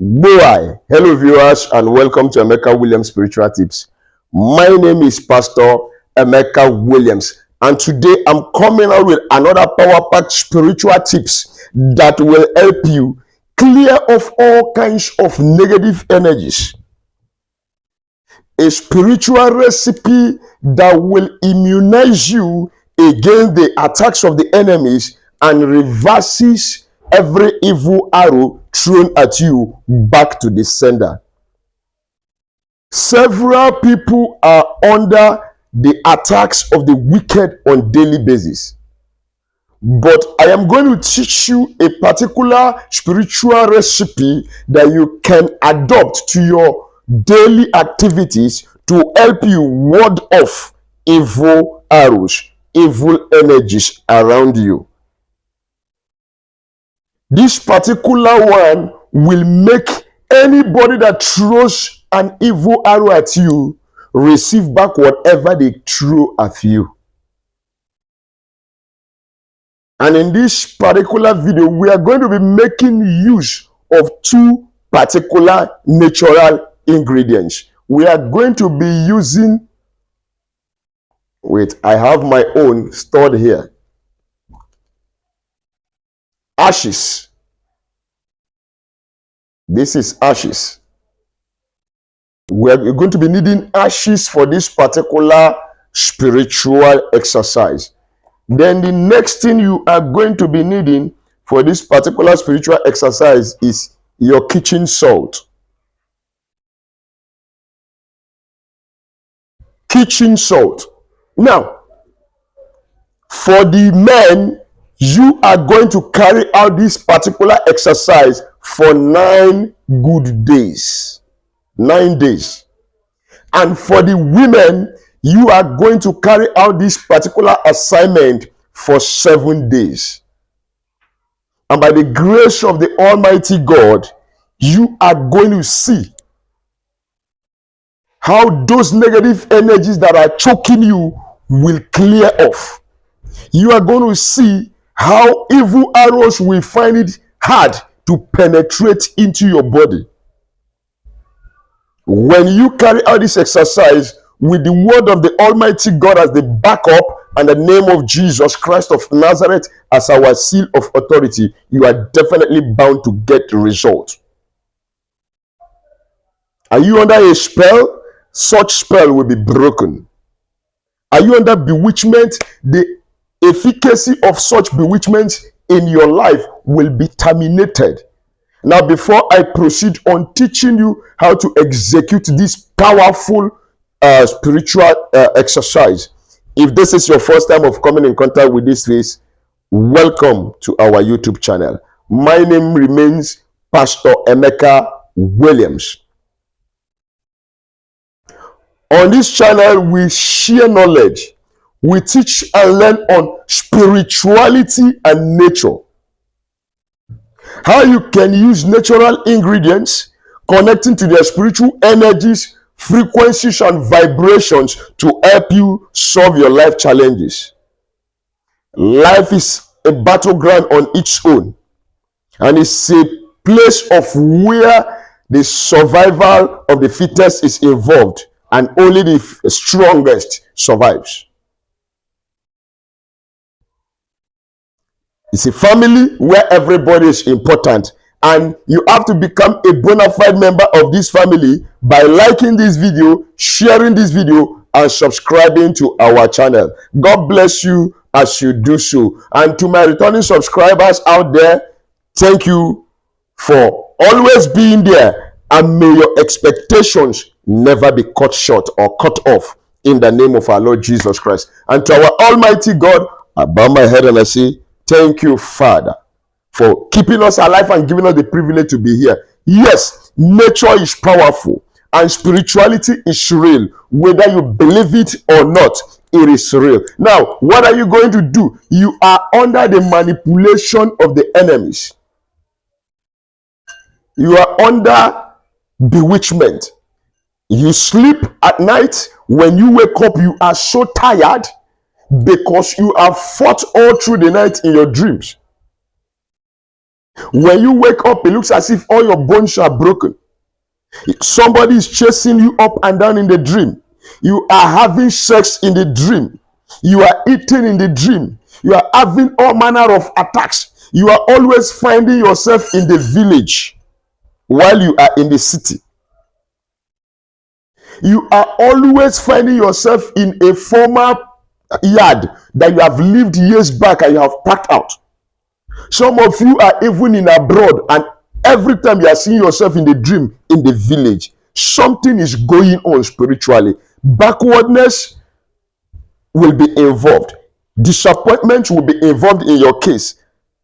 Boy, hello viewers and welcome to Emeka Williams Spiritual Tips. My name is Pastor Emeka Williams and today I'm coming out with another power-packed spiritual tips that will help you clear off all kinds of negative energies. A spiritual recipe that will immunize you against the attacks of the enemies and reverses every evil arrow thrown at you back to the sender. Several people are under the attacks of the wicked on daily basis. But I am going to teach you a particular spiritual recipe that you can adopt to your daily activities to help you ward off evil arrows, evil energies around you. This particular one will make anybody that throws an evil arrow at you receive back whatever they threw at you. And in this particular video, we are going to be making use of two particular natural ingredients. We are going to be using, wait, I have my own stored here. Ashes. This is ashes. We are going to be needing ashes for this particular spiritual exercise. Then the next thing you are going to be needing for this particular spiritual exercise is your kitchen salt. Kitchen salt. Now, for the men, you are going to carry out this particular exercise for 9 good days. 9 days. And for the women, you are going to carry out this particular assignment for 7 days. And by the grace of the Almighty God, you are going to see how those negative energies that are choking you will clear off. You are going to see how evil arrows will find it hard to penetrate into your body. When you carry out this exercise with the word of the Almighty God as the backup and the name of Jesus Christ of Nazareth as our seal of authority, you are definitely bound to get the result. Are you under a spell? Such spell will be broken. Are you under bewitchment? The efficacy of such bewitchment in your life will be terminated. Now, before I proceed on teaching you how to execute this powerful spiritual exercise, if this is your first time of coming in contact with this face, welcome to our YouTube channel. My name remains Pastor Emeka Williams. On this channel, we share knowledge. We teach and learn on spirituality and nature. How you can use natural ingredients connecting to their spiritual energies, frequencies, and vibrations to help you solve your life challenges. Life is a battleground on its own, and it's a place of where the survival of the fittest is involved, and only the strongest survives. It's a family where everybody is important, and you have to become a bona fide member of this family by liking this video, sharing this video, and subscribing to our channel. God bless you as you do so. And to my returning subscribers out there, thank you for always being there, and may your expectations never be cut short or cut off in the name of our Lord Jesus Christ. And to our Almighty God, I bow my head and I say, thank you, Father, for keeping us alive and giving us the privilege to be here. Yes, nature is powerful and spirituality is real. Whether you believe it or not, it is real. Now, what are you going to do? You are under the manipulation of the enemies. You are under bewitchment. You sleep at night. When you wake up, you are so tired because you have fought all through the night in your dreams. When you wake up, it looks as if all your bones are broken. Somebody is chasing you up and down in the dream. You are having sex in the dream. You are eating in the dream. You are having all manner of attacks. You are always finding yourself in the village while you are in the city. You are always finding yourself in a former yard that you have lived years back and you have packed out. Some of you are even in abroad, and every time you are seeing yourself in the dream in the village, something is going on spiritually. Backwardness will be involved. Disappointment will be involved in your case.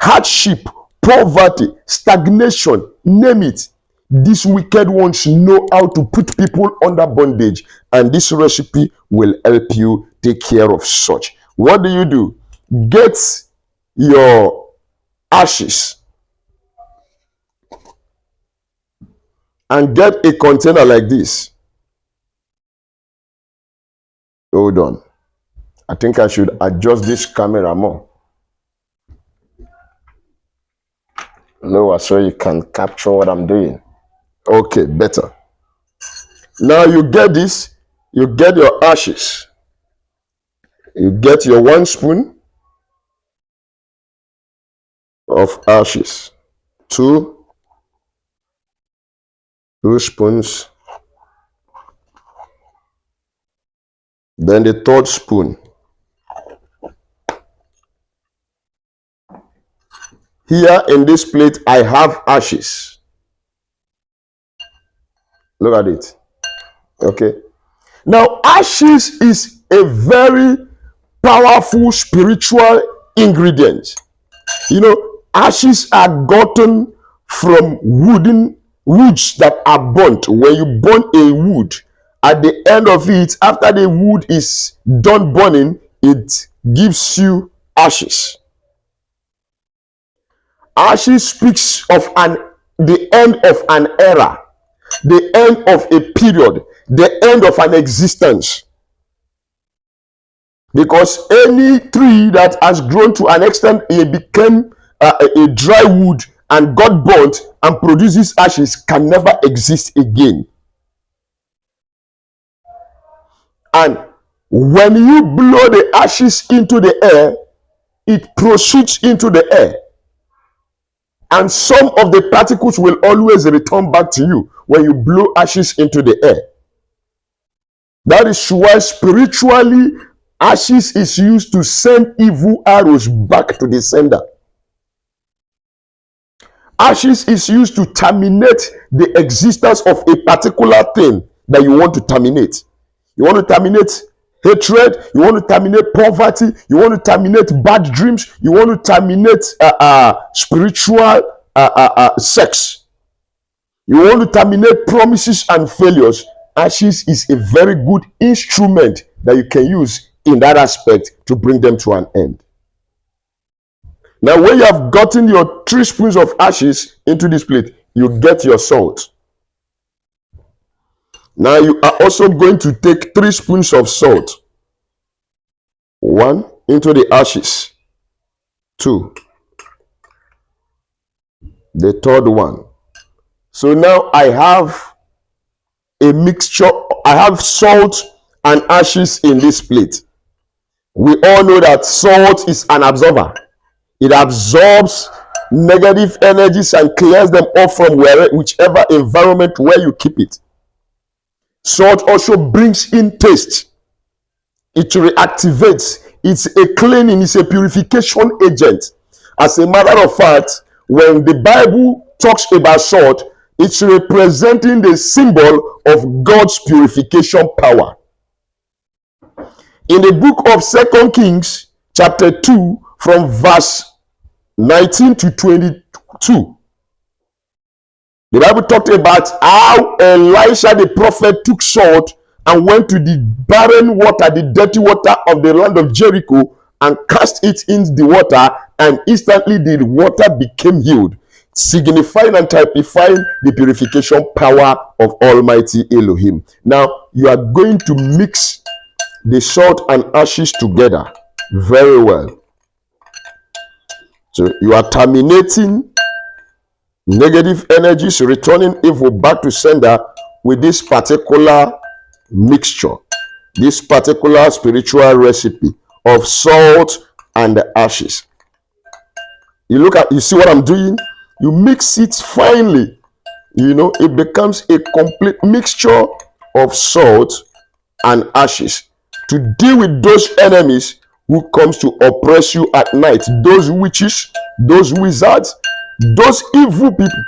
Hardship, poverty, stagnation, name it. These wicked ones know how to put people under bondage, and this recipe will help you take care of such. What do? Get your ashes and get a container like this. Hold on. I think I should adjust this camera more lower so you can capture what I'm doing. Okay, better. Now you get this, you get your ashes, you get your 1 spoon of ashes, 2 spoons, then the 3rd spoon. Here in this plate, I have ashes. Look at it. Okay. Now, ashes is a very powerful spiritual ingredient. You know, ashes are gotten from woods that are burnt. When you burn a wood, at the end of it, after the wood is done burning, it gives you ashes. Ashes speaks of the end of an era, the end of a period, the end of an existence. Because any tree that has grown to an extent it became a dry wood and got burnt and produces ashes can never exist again. And when you blow the ashes into the air, it proceeds into the air. And some of the particles will always return back to you when you blow ashes into the air. That is why spiritually, ashes is used to send evil arrows back to the sender. Ashes is used to terminate the existence of a particular thing that you want to terminate. You want to terminate hatred, you want to terminate poverty, you want to terminate bad dreams, you want to terminate spiritual sex, you want to terminate promises and failures. Ashes is a very good instrument that you can use in that aspect to bring them to an end. Now, when you have gotten your 3 spoons of ashes into this plate, you get your salt. Now, you are also going to take 3 spoons of salt. 1 into the ashes. 2. The 3rd one. So now I have a mixture. I have salt and ashes in this plate. We all know that salt is an absorber. It absorbs negative energies and clears them off from whichever environment where you keep it. Salt also brings in taste. It reactivates. It's a cleaning, it's a purification agent. As a matter of fact, when the Bible talks about salt, it's representing the symbol of God's purification power. In the book of 2 Kings, chapter 2, from verse 19 to 22, the Bible talked about how Elisha the prophet took salt and went to the barren water, the dirty water of the land of Jericho, and cast it in the water, and instantly the water became healed, signifying and typifying the purification power of Almighty Elohim. Now, you are going to mix the salt and ashes together very well. So you are terminating negative energies, returning evil back to sender with this particular mixture, this particular spiritual recipe of salt and ashes. You see what I'm doing? You mix it finely. It becomes a complete mixture of salt and ashes to deal with those enemies who comes to oppress you at night, those witches, those wizards, those evil people.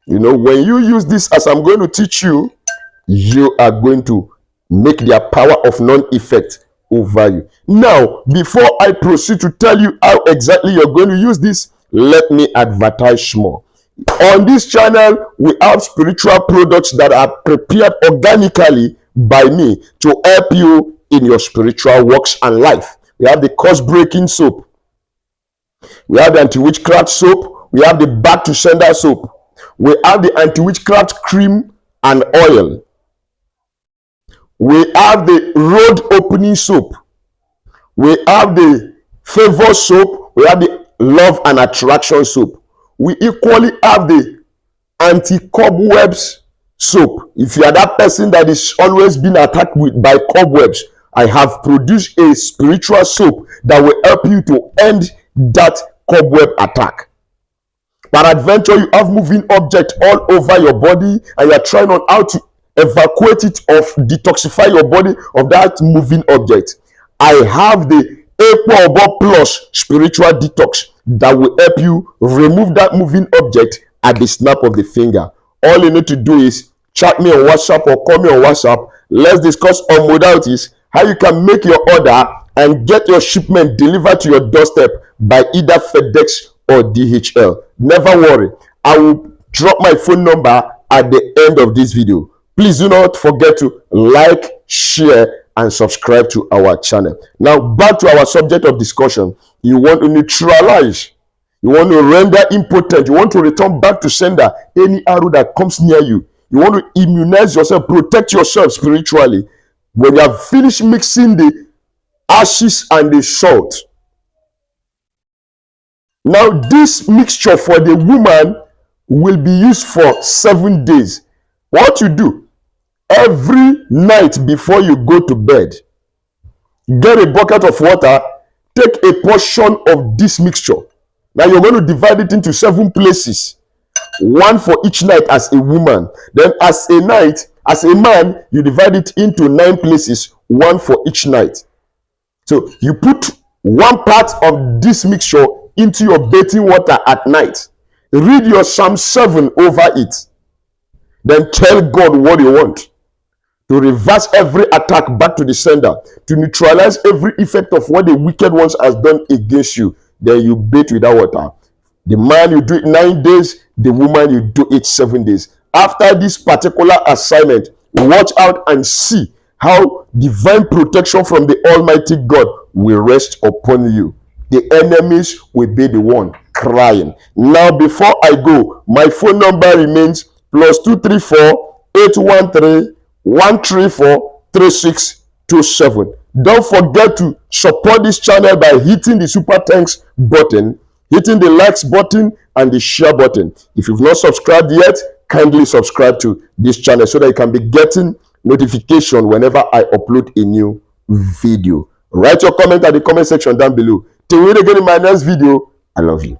When you use this as I'm going to teach you, you are going to make their power of non-effect over you. Now, before I proceed to tell you how exactly you're going to use this, let me advertise more. On this channel, we have spiritual products that are prepared organically by me to help you in your spiritual works and life. We have the curse-breaking soap. We have the anti-witchcraft soap. We have the back to sender soap. We have the anti-witchcraft cream and oil. We have the road opening soap. We have the favor soap. We have the love and attraction soap. We equally have the anti-cobwebs soap. If you are that person that is always being attacked by cobwebs, I have produced a spiritual soap that will help you to end that cobweb attack. Peradventure, you have moving object all over your body and you are trying on how to evacuate it or detoxify your body of that moving object. I have the Equal Plus spiritual detox that will help you remove that moving object at the snap of the finger. All you need to do is chat me on WhatsApp or call me on WhatsApp. Let's discuss on modalities, how you can make your order and get your shipment delivered to your doorstep by either FedEx or DHL. Never worry, I will drop my phone number at the end of this video. Please do not forget to like, share, and subscribe to our channel. Now, back to our subject of discussion. You want to neutralize, you want to render impotent, you want to return back to sender any arrow that comes near you. You want to immunize yourself, protect yourself spiritually. When you have finished mixing the ashes and the salt, now this mixture for the woman will be used for 7 days. What you do, every night before you go to bed, get a bucket of water, take a portion of this mixture. Now you're going to divide it into 7 places, 1 for each night as a woman. Then as a man, you divide it into 9 places, 1 for each night. So you put 1 part of this mixture into your bathing water at night. Read your Psalm 7 over it. Then tell God what you want to reverse every attack back to the sender, to neutralize every effect of what the wicked ones has done against you. Then you bathe with that water. The man, you do it 9 days. The woman, you do it 7 days. After this particular assignment, watch out and see how divine protection from the Almighty God will rest upon you. The enemies will be the one crying. Now, before I go, my phone number remains +234 813 134 3627. Don't forget to support this channel by hitting the super thanks button, hitting the likes button, and the share button. If you've not subscribed yet, kindly subscribe to this channel so that you can be getting notification whenever I upload a new video. Write your comment at the comment section down below. Till we meet again in my next video, I love you.